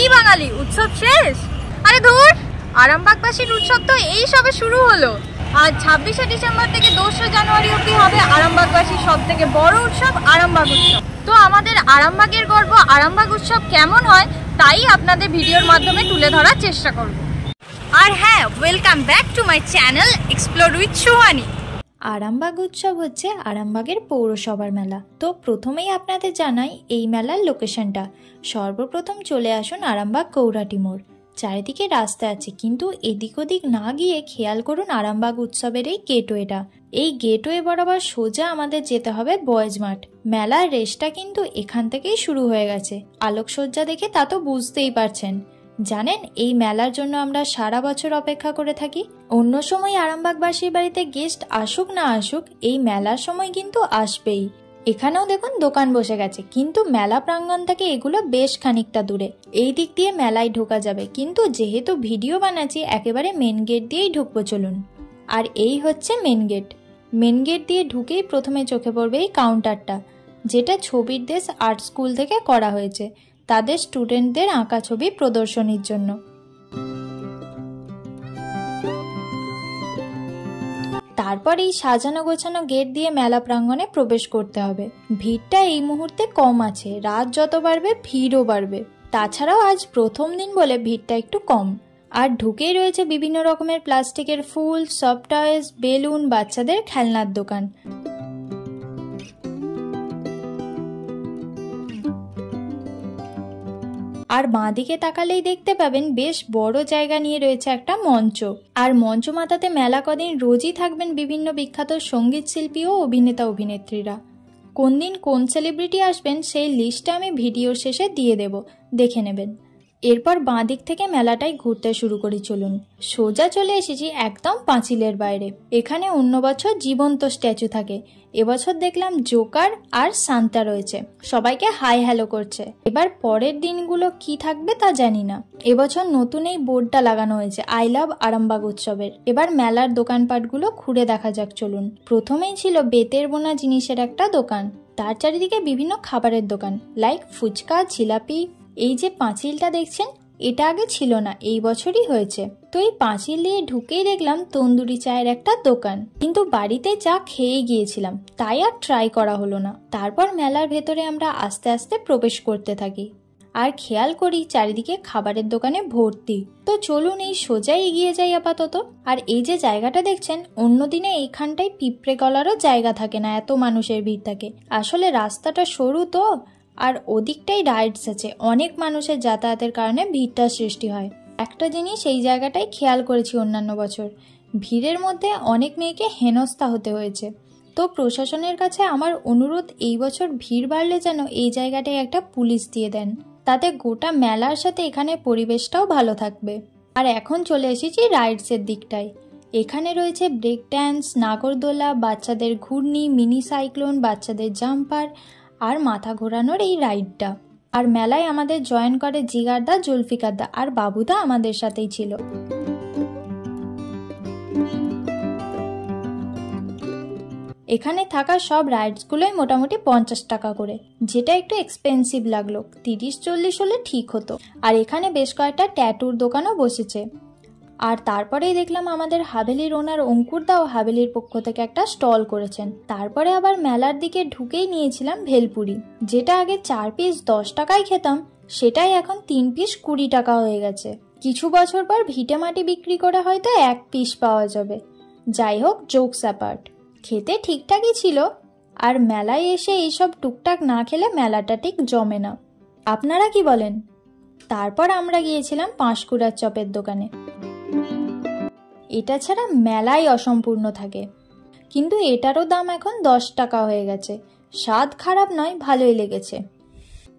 কি বাঙালি উৎসব শেষ? আরে ধুর, আরামবাগবাসীর উৎসব তো এই সবে শুরু হলো। আজ 26শে ডিসেম্বর থেকে 2রা জানুয়ারি অবধি হবে আরামবাগবাসীর সব থেকে বড় উৎসব আরামবাগ উৎসব। তো আমাদের আরামবাগের গর্ব আরামবাগ উৎসব কেমন হয় তাই আপনাদের ভিডিওর মাধ্যমে তুলে ধরার চেষ্টা করব। আর হ্যাঁ, welcome back to my channel explore with Suhani. Arambagh উৎসব হচ্ছে আরামবাগের পৌরসভার মেলা। তো প্রথমেই আপনাদের জানাই এই মেলার লোকেশনটা। সর্বপ্রথম চলে আসুন আরামবাগ গৌরাটি মোড়। চারিদিকে রাস্তা আছে, কিন্তু এদিক ওদিক না গিয়ে খেয়াল করুন আরামবাগ উৎসবের এই গেটওয়েটা। এই গেটওয়ে বরাবর সোজা আমাদের যেতে হবে বয়েজ মাঠ। মেলার রেসটা কিন্তু এখান থেকেই শুরু হয়ে গেছে। আলোকসজ্জা দেখে তা তো বুঝতেই পারছেন। জানেন, এই মেলার জন্য আমরা সারা বছর অপেক্ষা করে থাকি। অন্য সময় আরামবাগবাসীর বাড়িতে গেস্ট আসুক না আসুক, এই মেলার সময় কিন্তু আসবেই। এখানেও দেখুন দোকান বসে গেছে, কিন্তু মেলা প্রাঙ্গণ থেকে এগুলো বেশ খানিকটা দূরে। এই দিক দিয়ে মেলায় ঢোকা যাবে, কিন্তু যেহেতু ভিডিও বানাচ্ছি একেবারে মেন গেট দিয়েই ঢুকবো চলুন। আর এই হচ্ছে মেন গেট। মেন গেট দিয়ে ঢুকেই প্রথমে চোখে পড়বে এই কাউন্টারটা, যেটা ছবির দেশ আর্ট স্কুল থেকে করা হয়েছে তাদের স্টুডেন্টদের আঁকা ছবি প্রদর্শনীর জন্য। তারপর এই সাজানো গোছানো গেট দিয়ে মেলা প্রাঙ্গণে প্রবেশ করতে হবে। ভিড়টা এই মুহূর্তে কম আছে, রাত যত বাড়বে ভিড়ও বাড়বে। তাছাড়াও আজ প্রথম দিন বলে ভিড়টা একটু কম। আর ঢুকেই রয়েছে বিভিন্ন রকমের প্লাস্টিকের ফুল, সফট টয়েস, বেলুন, বাচ্চাদের খেলনার দোকান। আর বাঁদিকে তাকালেই দেখতে পাবেন বেশ বড় জায়গা নিয়ে রয়েছে একটা মঞ্চ। আর মঞ্চ মাথাতে মেলা কদিন রোজই থাকবেন বিভিন্ন বিখ্যাত সঙ্গীত শিল্পী ও অভিনেতা অভিনেত্রীরা। কোন দিন কোন সেলিব্রিটি আসবেন সেই লিস্টটা আমি ভিডিওর শেষে দিয়ে দেব, দেখে নেবেন। এরপর বাঁদিক থেকে মেলাটাই ঘুরতে শুরু করি চলুন। সোজা চলে এসেছি একদম পাঁচিলের বাইরে। এখানে অন্য বছর জীবন্ত স্ট্যাচু থাকে, এবছর দেখলাম জোকার আর সান্তা রয়েছে, সবাইকে হাই হ্যালো করছে। এবার পরের দিনগুলো কি থাকবে তা জানি না। এবছর নতুন এই বোর্ডটা লাগানো হয়েছে আই লাভ আরামবাগ উৎসবের। এবার মেলার দোকানপাটগুলো ঘুরে দেখা যাক চলুন। প্রথমেই ছিল বেতের বোনা জিনিসের একটা দোকান, তার চারিদিকে বিভিন্ন খাবারের দোকান লাইক ফুচকা, জিলাপি। এই যে পাঁচিলটা দেখছেন, এটা আগে ছিল না, এই বছরই হয়েছে। তো এই পাঁচিল দিয়ে ঢুকেই দেখলাম তন্দুরি চায়ের একটা দোকান, কিন্তু বাড়িতে চা খেয়ে গিয়েছিলাম তাই আর ট্রাই করা হলো না। তারপর মেলার ভেতরে আমরা আস্তে আস্তে প্রবেশ করতে থাকি আর খেয়াল করি চারিদিকে খাবারের দোকানে ভর্তি। তো চলুন এই সোজাই এগিয়ে যাই আপাতত। আর এই যে জায়গাটা দেখছেন, অন্যদিনে এইখানটায় পিঁপড়ে গলারও জায়গা থাকে না, এত মানুষের ভিড় থাকে। আসলে রাস্তাটা সরু তো, আর ওদিকটাই রাইডস আছে, অনেক মানুষের যাতায়াতের কারণে ভিড়টা সৃষ্টি হয়। একটা জিনিস এই জায়গাটায় খেয়াল করেছি অন্যান্য বছর, ভিড়ের মধ্যে অনেক মেয়েকে হেনস্থা হতে হয়েছে। তো প্রশাসনের কাছে আমার অনুরোধ, এই বছর ভিড় বাড়লে যেন এই জায়গাটায় একটা পুলিশ দিয়ে দেন, তাতে গোটা মেলার সাথে এখানে পরিবেশটাও ভালো থাকবে। আর এখন চলে এসেছি রাইডসের দিকটায়। এখানে রয়েছে ব্রেক ড্যান্স, নাগরদোলা, বাচ্চাদের ঘূর্ণি, মিনি সাইক্লোন, বাচ্চাদের জাম্পার আর মাথা ঘোরানোর এই রাইডটা। আর মেলায় আমাদের জয়েন করে জিগারদা, জুলফিকারদা আর বাবুদা আমাদের সাথেই ছিল। এখানে থাকা সব রাইডসগুলোই মোটামুটি 50 টাকা করে, যেটা একটু এক্সপেন্সিভ লাগলো। 30-40 হলে ঠিক হতো। আর এখানে বেশ কয়েকটা ট্যাটুর দোকানও বসেছে। আর তারপরেই দেখলাম আমাদের হাভেলির ওনার অঙ্কুরদাও হাভেলির পক্ষ থেকে একটা স্টল করেছেন। তারপরে আবার মেলার দিকে ঢুকেই নিয়েছিলাম ভেলপুরি, যেটা আগে 4 পিস 10 টাকায় খেতাম, সেটাই এখন 3 পিস 20 টাকা হয়ে গেছে। কিছু বছর পর ভিটে মাটি বিক্রি করে হয়তো 1 পিস পাওয়া যাবে। যাই হোক, জোকস অ্যাপার্ট, খেতে ঠিকঠাকই ছিল। আর মেলায় এসে এইসব টুকটাক না খেলে মেলাটা ঠিক জমে না। আপনারা কি বলেন? তারপর আমরা গিয়েছিলাম পাঁশকুড়ার চপের দোকানে। এটা ছাড়া মেলাই অসম্পূর্ণ থাকে, কিন্তু এটারও দাম এখন 10 টাকা হয়ে গেছে। স্বাদ খারাপ নয়, ভালোই লেগেছে।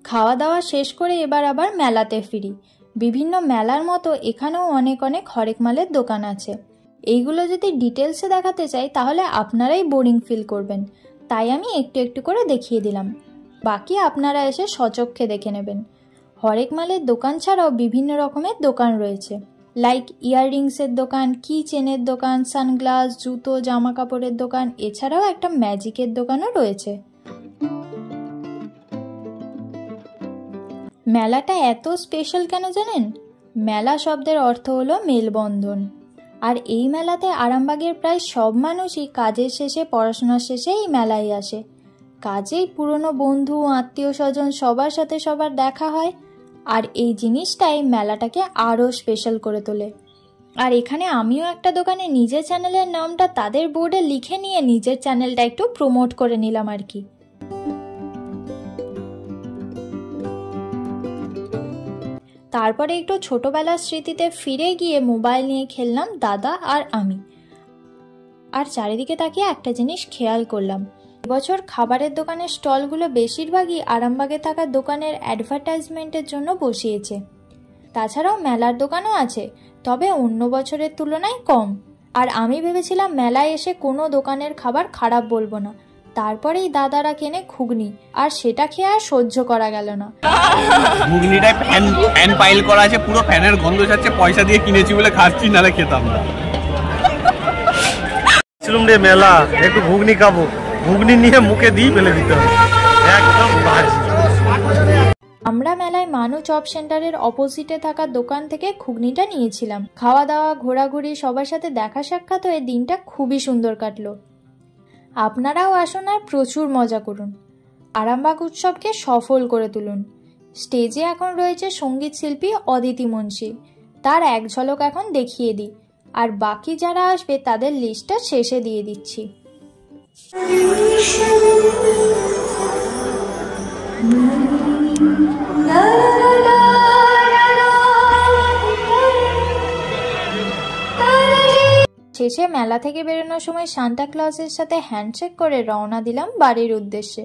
খাওয়া দাওয়া শেষ করে এবার আবার মেলাতে ফিরি। বিভিন্ন মেলার মতো এখানেও অনেক অনেক হরেক মালের দোকান আছে। এইগুলো যদি ডিটেলসে দেখাতে চাই তাহলে আপনারাই বোরিং ফিল করবেন, তাই আমি একটু একটু করে দেখিয়ে দিলাম। বাকি আপনারা এসে সচক্ষে দেখে নেবেন। হরেক মালের দোকান ছাড়াও বিভিন্ন রকমের দোকান রয়েছে, লাইক ইয়াররিংসের দোকান, কি চেনের দোকান, সানগ্লাস, জুতো, জামা কাপড়ের দোকান, এছাড়াও একটা ম্যাজিকের দোকানও রয়েছে। মেলাটা এত স্পেশাল কেন জানেন? মেলা শব্দের অর্থ হলো মেলবন্ধন। আর এই মেলাতে আরামবাগের প্রায় সব মানুষই কাজের শেষে, পড়াশোনার শেষে এই মেলায় আসে। কাজেই পুরনো বন্ধু, আত্মীয় স্বজন সবার সাথে সবার দেখা হয়। আর এই জিনিসটাই মেলাটাকে আরও স্পেশাল করে তোলে। আর এখানে আমিও একটা দোকানে নিজের চ্যানেলের নামটা তাদের বোর্ডে লিখে নিয়ে নিজের চ্যানেলটা একটু প্রমোট করে নিলাম আর কি। তারপরে একটু ছোটবেলার স্মৃতিতে ফিরে গিয়ে মোবাইল নিয়ে খেললাম দাদা আর আমি। আর চারিদিকে তাকিয়ে একটা জিনিস খেয়াল করলাম, এবছর খাবারের দোকানের স্টলগুলো বেশিরভাগই আরামবাগে থাকা দোকানের অ্যাডভার্টাইজমেন্টের জন্য বসিয়েছে। তাছাড়াও মেলার দোকানও আছে, তবে অন্য বছরের তুলনায় কম। আর আমি ভেবেছিলাম মেলায় এসে কোনো দোকানের খাবার খারাপ বলবো না। তারপরেই দাদারা কেনে ঘুগনি, আর সেটা খেয়ে আর সহ্য করা গেল না। ঘুগনিটায় ফ্যান পাইল করা আছে, পুরো ফ্যানের গন্ধ ছাড়ছে। পয়সা দিয়ে কিনেছি বলে খাচ্ছি, নাহলে খেতাম না। রে মেলা, একটু ঘুগনি খাবো, ঘুগনি নিয়ে মুখে দিয়ে ফেলে দিতে হবে, একদম বাজে। আমরা মেলায় মানু চপ সেন্টারের অপোজিটে থাকা দোকান থেকে ঘুগনিটা নিয়েছিলাম। খাওয়া দাওয়া, ঘোরাঘুরি, সবার সাথে দেখা সাক্ষাৎ হয়ে দিনটা খুবই সুন্দর কাটলো। আপনারাও আসুন আর প্রচুর মজা করুন। আরামবাগ উৎসবকে সফল করে তুলুন। স্টেজে এখন রয়েছে সঙ্গীত শিল্পী অদিতি মুন্সি, তার এক ঝলক এখন দেখিয়ে দিই। আর বাকি যারা আসবে তাদের লিস্টটা শেষে দিয়ে দিচ্ছি। শেষে মেলা থেকে বেরোনোর সময় সান্টা ক্লজের সাথে হ্যান্ডশেক করে রওনা দিলাম বাড়ির উদ্দেশ্যে।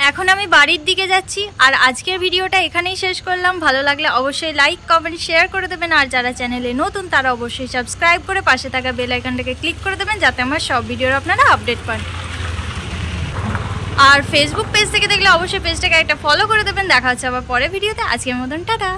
এখন আমি বাড়ির দিকে যাচ্ছি। আর আজকের ভিডিওটা এখানেই শেষ করলাম। ভালো লাগলে অবশ্যই লাইক, কমেন্ট, শেয়ার করে দেবেন। আর যারা চ্যানেলে নতুন তারা অবশ্যই সাবস্ক্রাইব করে পাশে থাকা বেল আইকনটাকে ক্লিক করে দেবেন, যাতে আমার সব ভিডিওর আপনারা আপডেট পান। আর ফেসবুক পেজ থেকে দেখলে অবশ্যই পেজটাকে একটা ফলো করে দেবেন। দেখা হচ্ছে আবার পরের ভিডিওতে। আজকের মতন টাটা।